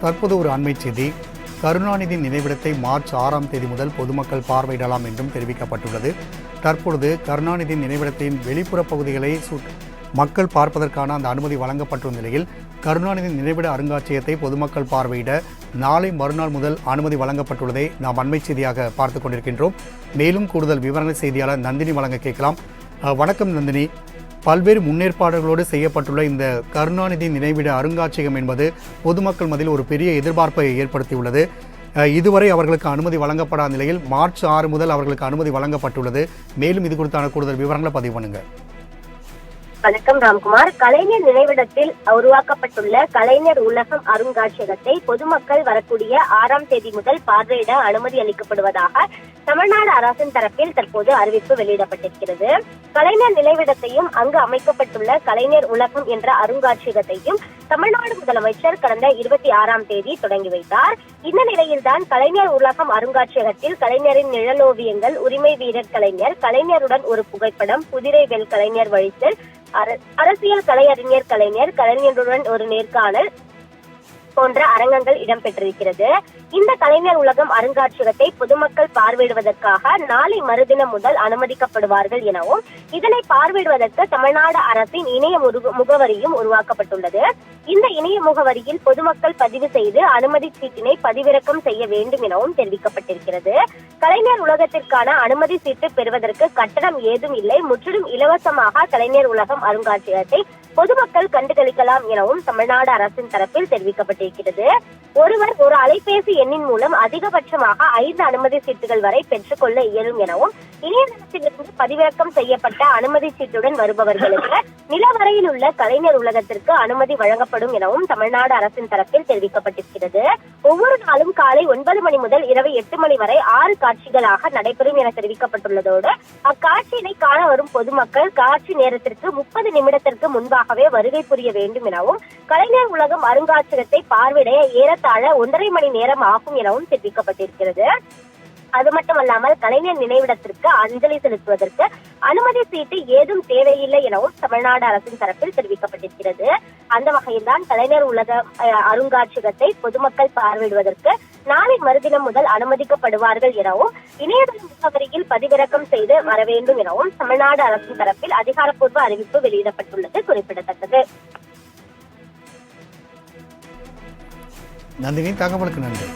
தற்போது ஒரு அண்மை செய்தி. கருணாநிதி நினைவிடத்தை மார்ச் 6ஆம் தேதி முதல் பொதுமக்கள் பார்வையிடலாம் என்றும் தெரிவிக்கப்பட்டுள்ளது. தற்பொழுது கருணாநிதி நினைவிடத்தின் வெளிப்புற பகுதிகளை மக்கள் பார்ப்பதற்கான அந்த அனுமதி வழங்கப்பட்டுள்ள நிலையில் கருணாநிதி நினைவிட அருங்காட்சியகத்தை பொதுமக்கள் பார்வையிட நாளை மறுநாள் முதல் அனுமதி வழங்கப்பட்டுள்ளதை நாம் அண்மை செய்தியாக பார்த்து கொண்டிருக்கின்றோம். மேலும் கூடுதல் விவரங்கள் செய்தியாளர் நந்தினி வழங்க கேட்கலாம். வணக்கம் நந்தினி. பல்வேறு முன்னேற்பாடுகளோடு செய்யப்பட்டுள்ள இந்த கருணாநிதி நினைவிட அருங்காட்சியகம் என்பது பொதுமக்கள் மத்தியில் ஒரு பெரிய எதிர்பார்ப்பை ஏற்படுத்தியுள்ளது. இதுவரை அவர்களுக்கு அனுமதி வழங்கப்படாத நிலையில் மார்ச் 6 முதல் அவர்களுக்கு அனுமதி வழங்கப்பட்டுள்ளது. மேலும் இது குறித்தான கூடுதல் விவரங்களை பதிவு பண்ணுங்க. வணக்கம் ராம்குமார். கலைஞர் நினைவிடத்தில் உருவாக்கப்பட்டுள்ள கலைஞர் உலகம் அருங்காட்சியகத்தை பொதுமக்கள் வரக்கூடிய 6ஆம் தேதி முதல் பார்வையிட அனுமதி அளிக்கப்படுவதாக தமிழ்நாடு அரசின் தரப்பில் தற்போது அறிவிப்பு வெளியிடப்பட்டிருக்கிறது. கலைஞர் நினைவிடத்தையும் அங்கு அமைக்கப்பட்டுள்ள கலைஞர் உலகம் என்ற அருங்காட்சியகத்தையும் தமிழ்நாடு முதலமைச்சர் கடந்த 26ஆம் தேதி தொடங்கி வைத்தார். இந்த நிலையில்தான் கலைஞர் உலகம் அருங்காட்சியகத்தில் கலைஞரின் நிழலோவியங்கள், உரிமை வீரர் கலைஞர், கலைஞருடன் ஒரு புகைப்படம், குதிரைவேல் கலைஞர் வழித்தல், அரசியல் கலையறிஞர் கலைஞர், கலைஞருடன் ஒரு நேர்காணல் போன்ற அரங்கங்கள் இடம்பெற்றிருக்கிறது. இந்த கலைஞர் உலகம் அருங்காட்சியகத்தை பொதுமக்கள் பார்வையிடுவதற்காக நாளை மறுதினம் முதல் அனுமதிக்கப்படுவார்கள் எனவும் இதனை பார்வையிடுவதற்கு தமிழ்நாடு அரசின் இணைய முகவரியும் உருவாக்கப்பட்டுள்ளது. இந்த இணைய முகவரியில் பொதுமக்கள் பதிவு செய்து அனுமதி சீட்டினை பதிவிறக்கம் செய்ய வேண்டும் எனவும் தெரிவிக்கப்பட்டிருக்கிறது. கலைஞர் உலகத்திற்கான அனுமதி சீட்டு பெறுவதற்கு கட்டணம் ஏதும் இல்லை, முற்றிலும் இலவசமாக கலைஞர் உலகம் அருங்காட்சியகத்தை பொதுமக்கள் கண்டுகளிக்கலாம் எனவும் தமிழ்நாடு அரசின் தரப்பில் தெரிவிக்கப்பட்டிருக்கிறது. ஒருவர் ஒரு அலைபேசி எண்ணின் மூலம் அதிகபட்சமாக 5 அனுமதி சீட்டுகள் வரை பெற்றுக்கொள்ள இயலும் எனவும் இணையதளத்திலிருந்து பதிவிறக்கம் செய்யப்பட்ட அனுமதி சீட்டுடன் வருபவர்களுக்கு நிலவரையில் உள்ள கலைஞர் உலகத்திற்கு அனுமதி வழங்கப்படும் எனவும் தமிழ்நாடு அரசின் தரப்பில் தெரிவிக்கப்பட்டிருக்கிறது. ஒவ்வொரு நாளும் காலை 9 மணி முதல் இரவு 8 மணி வரை 6 காட்சிகளாக நடைபெறும் என தெரிவிக்கப்பட்டுள்ளதோடு அக்காட்சியினை காண வரும் பொதுமக்கள் காட்சி நேரத்திற்கு 30 நிமிடத்திற்கு முன்பாகவே வருகை புரிய வேண்டும் எனவும் கலைஞர் உலகம் அருங்காட்சியகத்தை பார்வையிட ஏறத்தாழ 1.5 மணி நேரம் ஆகும் எனவும் தெரிவிக்கப்பட்டிருக்கிறது. அது மட்டுமல்லாமல் கலைஞர் நினைவிடத்திற்கு அஞ்சலி செலுத்துவதற்கு அனுமதி சீட்டு ஏதும் தேவையில்லை எனவும் தமிழ்நாடு அரசின் தரப்பில் தெரிவிக்கப்பட்டிருக்கிறது. அந்த வகையில்தான் கலைஞர் உலக அருங்காட்சியகத்தை பொதுமக்கள் பார்வையிடுவதற்கு நாளை மறுதினம் முதல் அனுமதிக்கப்படுவார்கள் எனவும் இணையதள முகவரியில் பதிவிறக்கம் செய்து வர வேண்டும் எனவும் தமிழ்நாடு அரசின் தரப்பில் அதிகாரப்பூர்வ அறிவிப்பு வெளியிடப்பட்டுள்ளது குறிப்பிடத்தக்கது. நந்தினி, தகவலுக்கு நன்றி.